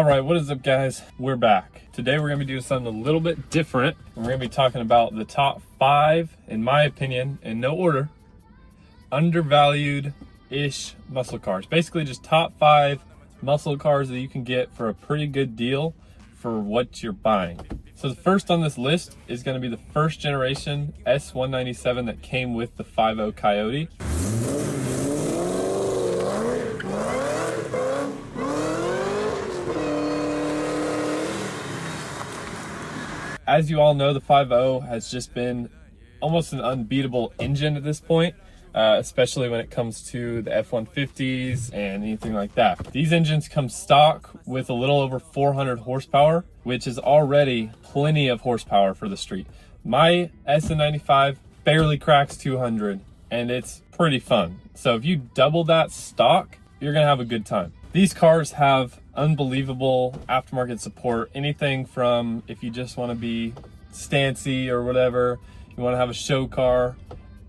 All right, what is up, guys? We're back. Today we're gonna be doing something a little bit different. We're gonna be talking about the top 5, in my opinion, in no order, undervalued-ish muscle cars. Basically just top 5 muscle cars that you can get for a pretty good deal for what you're buying. So the first on this list is gonna be the first generation S197 that came with the 5.0 Coyote. As you all know, the 5.0 has just been almost an unbeatable engine at this point, especially when it comes to the F-150s and anything like that. These engines come stock with a little over 400 horsepower, which is already plenty of horsepower for the street. My S95 barely cracks 200, and it's pretty fun. So if you double that stock, you're gonna have a good time. These cars have unbelievable aftermarket support. Anything from if you just want to be stancy or whatever, you want to have a show car,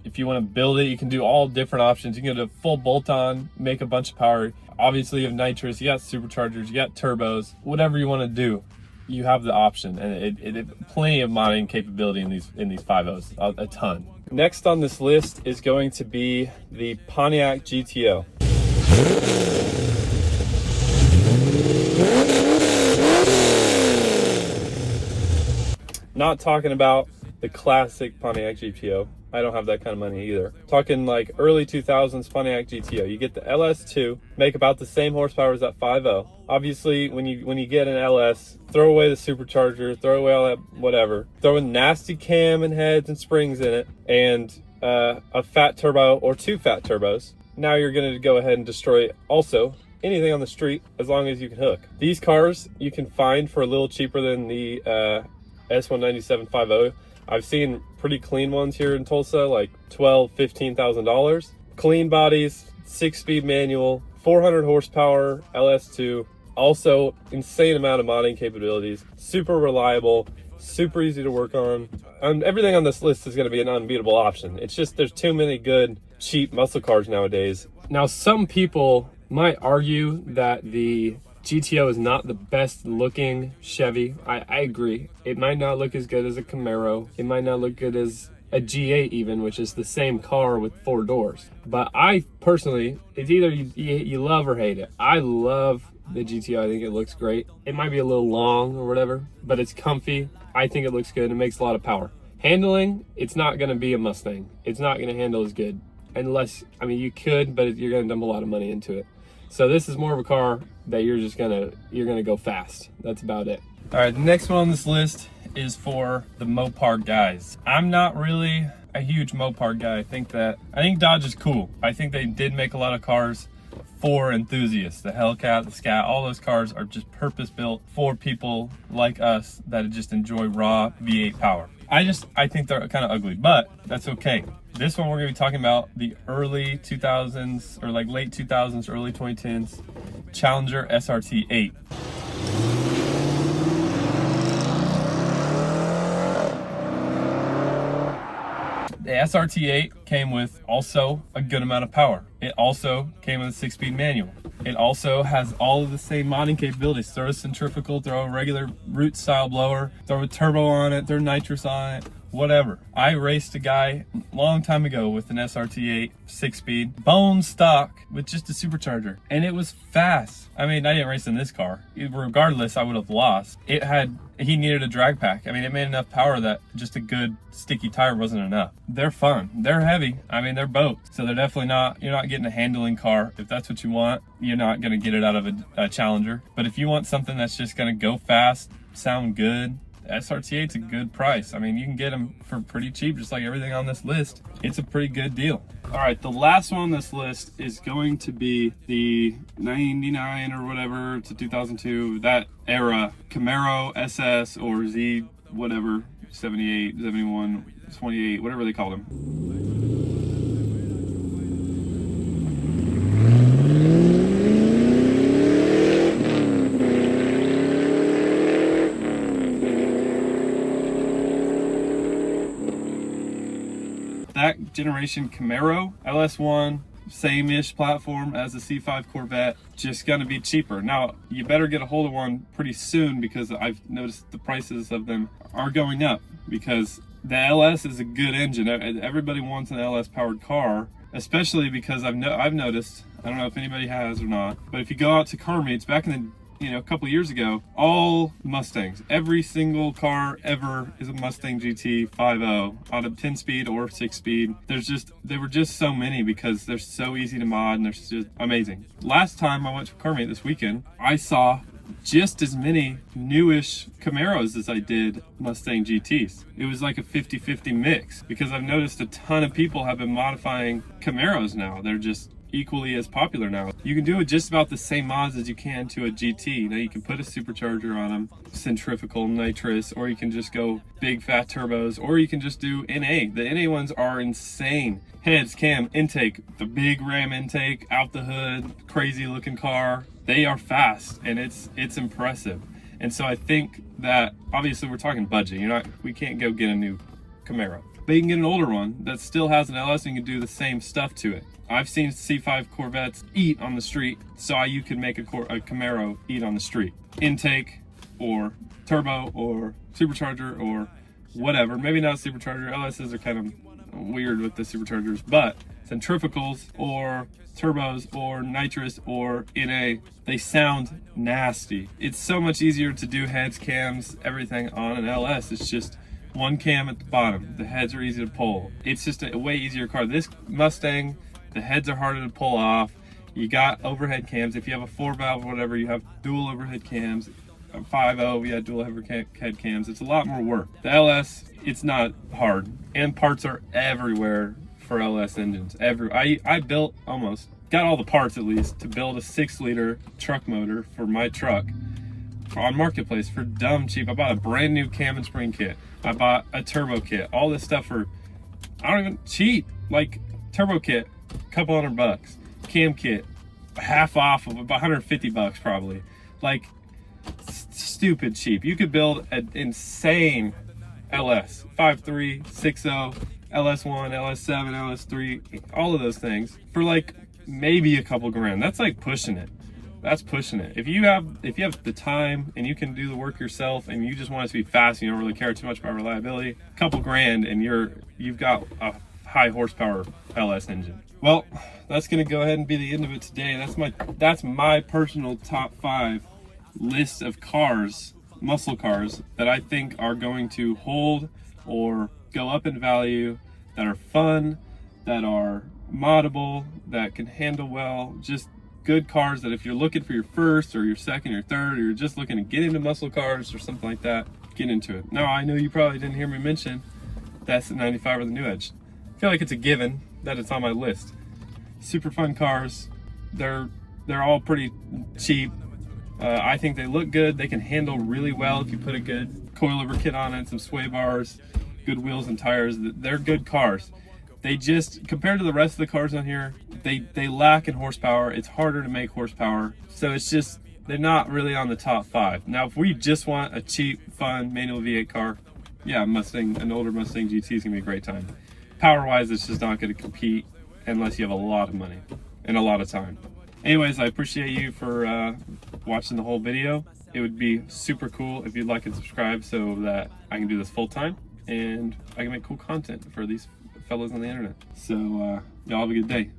if you want to build it, you can do all different options. You can get a full bolt-on, make a bunch of power. Obviously you have nitrous, you got superchargers, you got turbos, whatever you want to do, you have the option. And it plenty of modding capability in these 5.0s, a ton. Next on this list is going to be the Pontiac GTO. Not talking about the classic Pontiac GTO. I don't have that kind of money either. Talking like early 2000s Pontiac GTO. You get the LS2, make about the same horsepower as that 5.0. Obviously, when you get an LS, throw away the supercharger, throw away all that whatever. Throw in nasty cam and heads and springs in it, and a fat turbo or 2 fat turbos. Now you're going to go ahead and destroy also anything on the street as long as you can hook. These cars you can find for a little cheaper than the S197 5.0. I've seen pretty clean ones here in Tulsa, like $12,000–$15,000. Clean bodies, 6-speed manual, 400 horsepower, LS2. Also, insane amount of modding capabilities. Super reliable, super easy to work on. Everything on this list is going to be an unbeatable option. It's just there's too many good, cheap muscle cars nowadays. Now, some people might argue that the GTO is not the best looking Chevy. I agree. It might not look as good as a Camaro. It might not look good as a G8 even, which is the same car with 4 doors. But I personally, it's either you love or hate it. I love the GTO. I think it looks great. It might be a little long or whatever, but it's comfy. I think it looks good. It makes a lot of power. Handling, it's not going to be a Mustang. It's not going to handle as good. Unless, I mean, you could, but you're going to dump a lot of money into it. So this is more of a car that you're gonna go fast. That's about it. All right, the next one on this list is for the Mopar guys. I'm not really a huge Mopar guy. I think Dodge is cool. I think they did make a lot of cars for enthusiasts. The Hellcat, the Scat, all those cars are just purpose built for people like us that just enjoy raw V8 power. I think they're kind of ugly, but that's okay. This one we're gonna be talking about the early 2000s or like late 2000s, early 2010s Challenger SRT 8. The SRT 8 came with also a good amount of power. It also came with a 6-speed manual. It also has all of the same modding capabilities. Throw a centrifugal, throw a regular root style blower, throw a turbo on it, throw nitrous on it, whatever. I raced a guy a long time ago with an SRT 8 6-speed bone stock with just a supercharger, and it was fast. I mean, I didn't race in this car. Regardless, I would have lost. He needed a drag pack. I mean, it made enough power that just a good sticky tire wasn't enough. They're fun. They're heavy. I mean, they're boats. So they're definitely not, you're not getting a handling car. If that's what you want, you're not going to get it out of a Challenger. But if you want something that's just going to go fast, sound good, SRT 8's a good price. I mean, you can get them for pretty cheap, just like everything on this list. It's a pretty good deal. All right, the last one on this list is going to be the 99 or whatever to 2002, that era Camaro SS or Z, whatever, 78, 71, 28, whatever they called them. That generation Camaro LS1 same-ish platform as the C5 Corvette, just gonna be cheaper. Now, you better get a hold of one pretty soon because I've noticed the prices of them are going up because the LS is a good engine. Everybody wants an LS powered car, especially because I've noticed, I don't know if anybody has or not, but if you go out to car meets back in the a couple years ago, all Mustangs, every single car ever is a Mustang GT 5.0 out of 10-speed or 6-speed. There were just so many because they're so easy to mod and they're just amazing. Last time I went to a car meet this weekend, I saw just as many newish Camaros as I did Mustang GTs. It was like a 50-50 mix because I've noticed a ton of people have been modifying Camaros now. They're just equally as popular now. You can do it just about the same mods as you can to a GT. Now you can put a supercharger on them, centrifugal, nitrous, or you can just go big fat turbos, or you can just do NA. The NA ones are insane. Heads, cam, intake, the big Ram intake, out the hood, crazy looking car. They are fast and it's impressive. And so I think that obviously we're talking budget. We can't go get a new Camaro, but you can get an older one that still has an LS and you can do the same stuff to it. I've seen C5 Corvettes eat on the street, so you can make a Camaro eat on the street. Intake or turbo or supercharger or whatever. Maybe not supercharger. LSs are kind of weird with the superchargers, but centrifugals or turbos or nitrous or NA, they sound nasty. It's so much easier to do heads, cams, everything on an LS. It's just one cam at the bottom. The heads are easy to pull. It's just a way easier car. This Mustang, the heads are harder to pull off. You got overhead cams. If you have a 4-valve or whatever, you have dual overhead cams. A 5.0, you have dual overhead cams. It's a lot more work. The LS, it's not hard. And parts are everywhere for LS engines. I built got all the parts at least, to build a 6-liter truck motor for my truck on Marketplace for dumb cheap. I bought a brand new cam and spring kit. I bought a turbo kit. All this stuff for, I don't even, cheap. Like, turbo kit, couple $100. Cam kit, half off of about $150 probably. Like, stupid cheap. You could build an insane LS 5.3, 6.0, LS1, LS7, LS3, all of those things for like maybe a couple grand. That's like pushing it. That's pushing it. If you have the time and you can do the work yourself and you just want it to be fast and you don't really care too much about reliability, a couple grand and you've got a high horsepower LS engine. Well, that's gonna go ahead and be the end of it today. That's my personal top 5 list of cars, muscle cars, that I think are going to hold or go up in value, that are fun, that are moddable, that can handle well, just good cars that if you're looking for your first or your second or third, or you're just looking to get into muscle cars or something like that, get into it. Now, I know you probably didn't hear me mention the S195 or the New Edge. I feel like it's a given that it's on my list. Super fun cars. They're all pretty cheap. I think they look good. They can handle really well if you put a good coilover kit on it, some sway bars, good wheels and tires. They're good cars. They just, compared to the rest of the cars on here, they lack in horsepower. It's harder to make horsepower. So it's just, they're not really on the top 5. Now, if we just want a cheap, fun manual V8 car, yeah, an older Mustang GT is gonna be a great time. Power-wise, it's just not gonna compete unless you have a lot of money and a lot of time. Anyways, I appreciate you for watching the whole video. It would be super cool if you'd like and subscribe so that I can do this full time and I can make cool content for these fellas on the internet. So y'all have a good day.